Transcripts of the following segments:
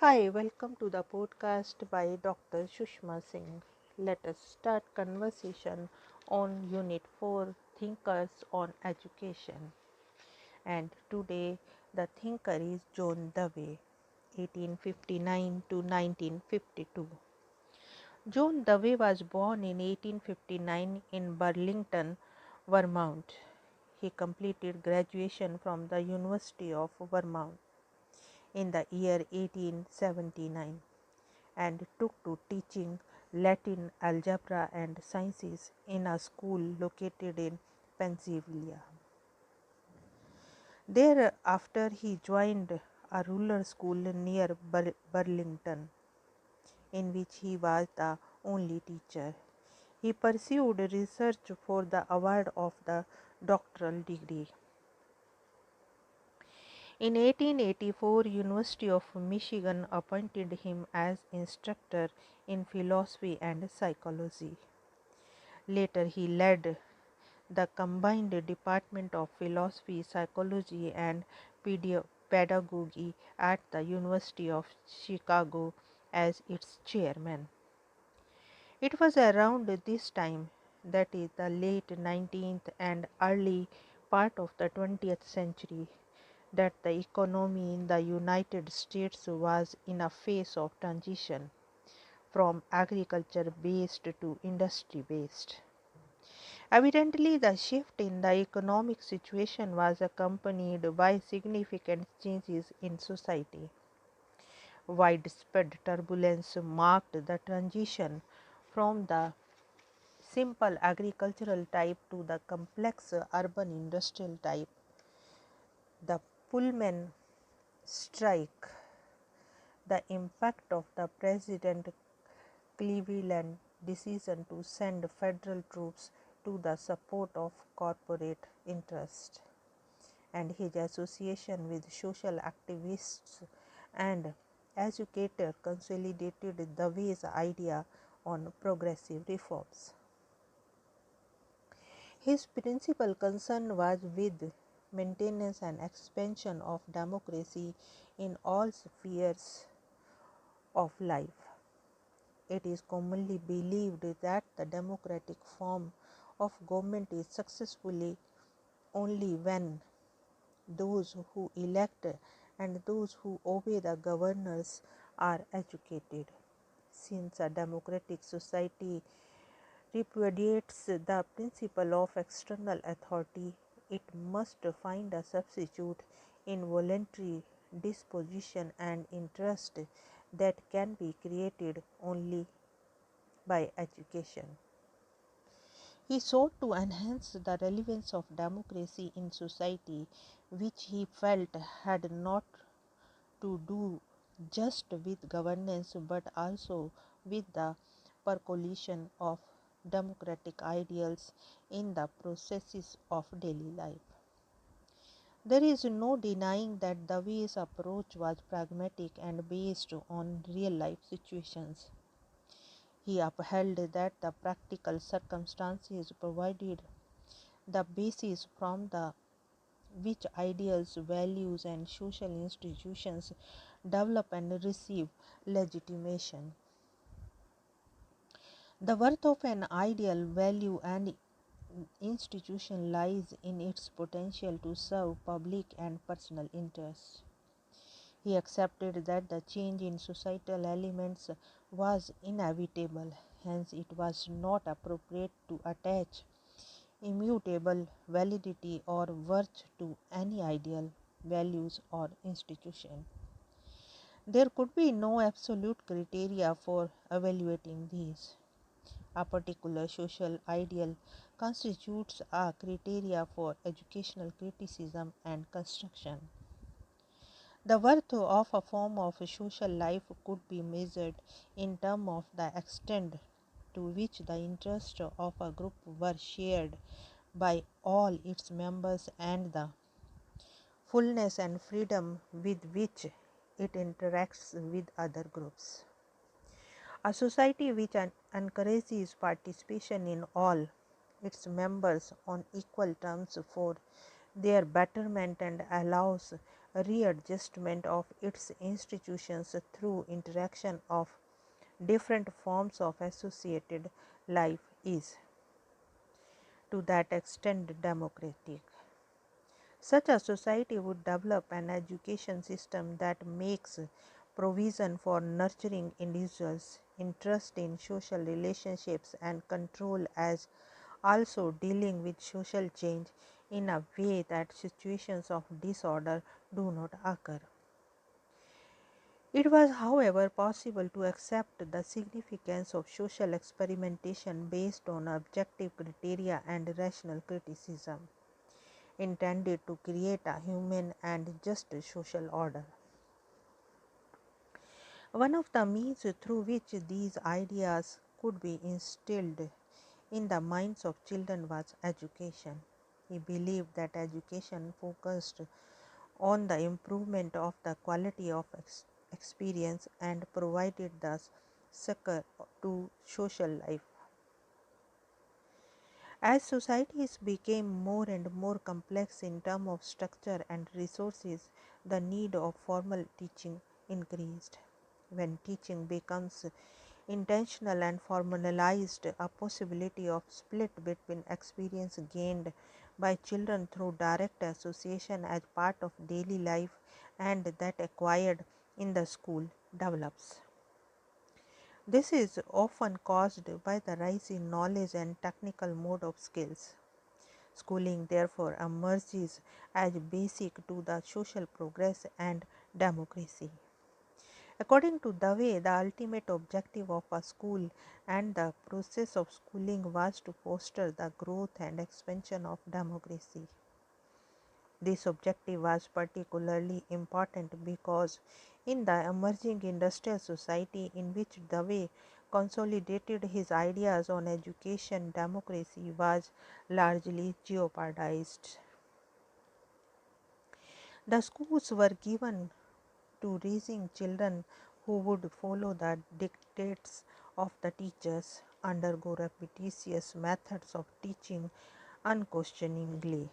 Hi, welcome to the podcast by Dr. Sushma Singh. Let us start conversation on Unit 4 Thinkers on Education. And today the thinker is John Dewey, 1859 to 1952. John Dewey was born in 1859 in Burlington, Vermont. He completed graduation from the University of Vermont in the year 1879 and took to teaching Latin, algebra, and sciences in a school located in Pennsylvania. Thereafter, he joined a rural school near Burlington, in which he was the only teacher. He pursued research for the award of the doctoral degree. In 1884, University of Michigan appointed him as instructor in philosophy and psychology. Later, he led the combined Department of Philosophy, Psychology, and Pedagogy at the University of Chicago as its chairman. It was around this time, that is, the late 19th and early part of the 20th century, that the economy in the United States was in a phase of transition from agriculture based to industry based. Evidently, the shift in the economic situation was accompanied by significant changes in society. Widespread turbulence marked the transition from the simple agricultural type to the complex urban industrial type. The Pullman strike, the impact of the President Cleveland decision to send federal troops to the support of corporate interests, and his association with social activists and educators consolidated Dewey's idea on progressive reforms. His principal concern was with maintenance and expansion of democracy in all spheres of life. It is commonly believed that the democratic form of government is successful only when those who elect and those who obey the governors are educated. Since a democratic society repudiates the principle of external authority, it must find a substitute in voluntary disposition and interest that can be created only by education. He sought to enhance the relevance of democracy in society, which he felt had not to do just with governance but also with the percolation of democratic ideals in the processes of daily life. There is no denying that Dewey's approach was pragmatic and based on real life situations. He upheld that the practical circumstances provided the basis from the which ideals, values, and social institutions develop and receive legitimation. The worth of an ideal, value, and institution lies in its potential to serve public and personal interests. He accepted that the change in societal elements was inevitable, hence it was not appropriate to attach immutable validity or worth to any ideal, values, or institution. There could be no absolute criteria for evaluating these. A particular social ideal constitutes a criteria for educational criticism and construction. The worth of a form of social life could be measured in terms of the extent to which the interests of a group were shared by all its members and the fullness and freedom with which it interacts with other groups. A society which encourages participation in all its members on equal terms for their betterment and allows readjustment of its institutions through interaction of different forms of associated life is, to that extent, democratic. Such a society would develop an education system that makes provision for nurturing individuals' interest in social relationships and control, as also dealing with social change in a way that situations of disorder do not occur. It was, however, possible to accept the significance of social experimentation based on objective criteria and rational criticism, intended to create a human and just social order. One of the means through which these ideas could be instilled in the minds of children was education. He believed that education focused on the improvement of the quality of experience and provided the succor to social life. As societies became more and more complex in terms of structure and resources, the need of formal teaching increased. When teaching becomes intentional and formalized, a possibility of split between experience gained by children through direct association as part of daily life and that acquired in the school develops. This is often caused by the rise in knowledge and technical mode of skills. Schooling therefore emerges as basic to the social progress and democracy. According to Dave, the ultimate objective of a school and the process of schooling was to foster the growth and expansion of democracy. This objective was particularly important because in the emerging industrial society in which Dave consolidated his ideas on education, democracy was largely jeopardized. The schools were given to raising children who would follow the dictates of the teachers, undergo repetitious methods of teaching unquestioningly.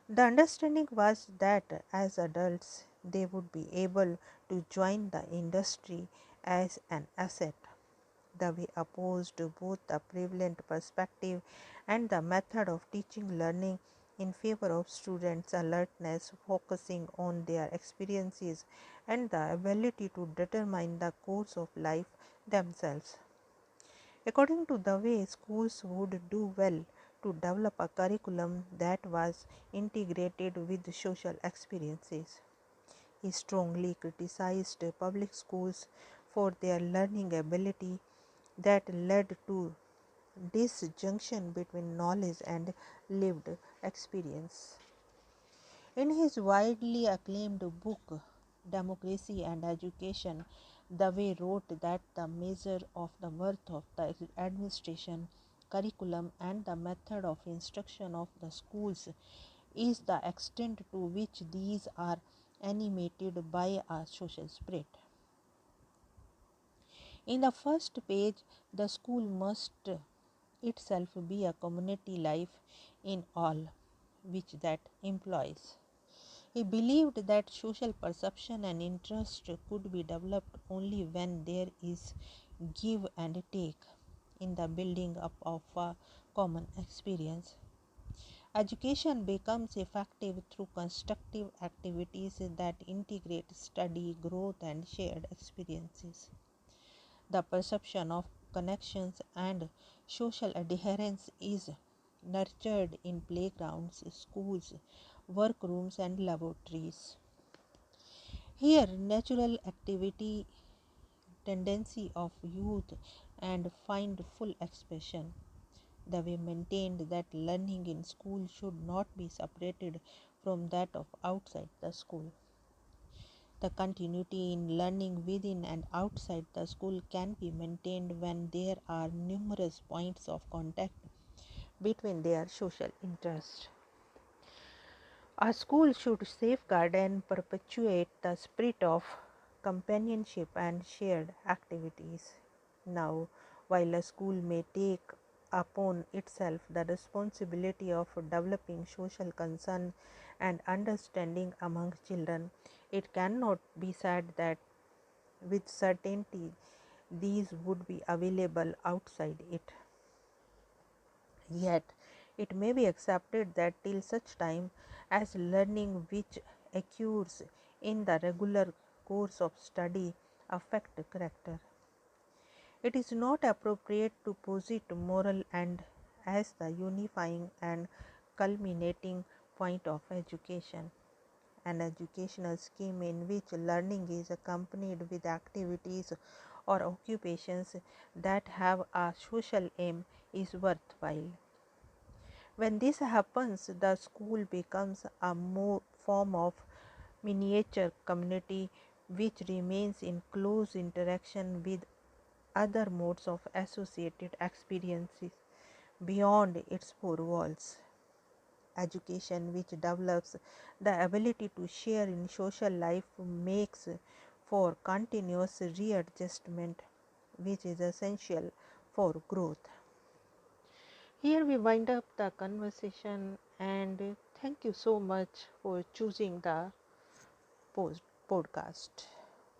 The understanding was that as adults they would be able to join the industry as an asset. Dave opposed both the prevalent perspective and the method of teaching learning in favor of students' alertness, focusing on their experiences and the ability to determine the course of life themselves. According to Dave, schools would do well to develop a curriculum that was integrated with social experiences. He strongly criticized public schools for their learning ability that led to disjunction between knowledge and lived experience. In his widely acclaimed book, Democracy and Education, Dave wrote that the measure of the worth of the administration, curriculum, and the method of instruction of the schools is the extent to which these are animated by a social spirit. In the first page, the school must itself be a community life in all which that employs. He believed that social perception and interest could be developed only when there is give and take in the building up of a common experience. Education becomes effective through constructive activities that integrate study, growth, and shared experiences. The perception of connections and social adherence is nurtured in playgrounds, schools, workrooms, and laboratories. Here, natural activity tendency of youth and find full expression. The way maintained that learning in school should not be separated from that of outside the school. The continuity in learning within and outside the school can be maintained when there are numerous points of contact between their social interests. A school should safeguard and perpetuate the spirit of companionship and shared activities. Now, while a school may take upon itself the responsibility of developing social concern and understanding among children. It cannot be said that with certainty these would be available outside it. Yet, it may be accepted that till such time as learning which occurs in the regular course of study affect character, it is not appropriate to posit moral end as the unifying and culminating point of education. An educational scheme in which learning is accompanied with activities or occupations that have a social aim is worthwhile. When this happens, the school becomes a more form of miniature community which remains in close interaction with other modes of associated experiences beyond its four walls. Education which develops the ability to share in social life makes for continuous readjustment, which is essential for growth. Here we wind up the conversation, and thank you so much for choosing the podcast.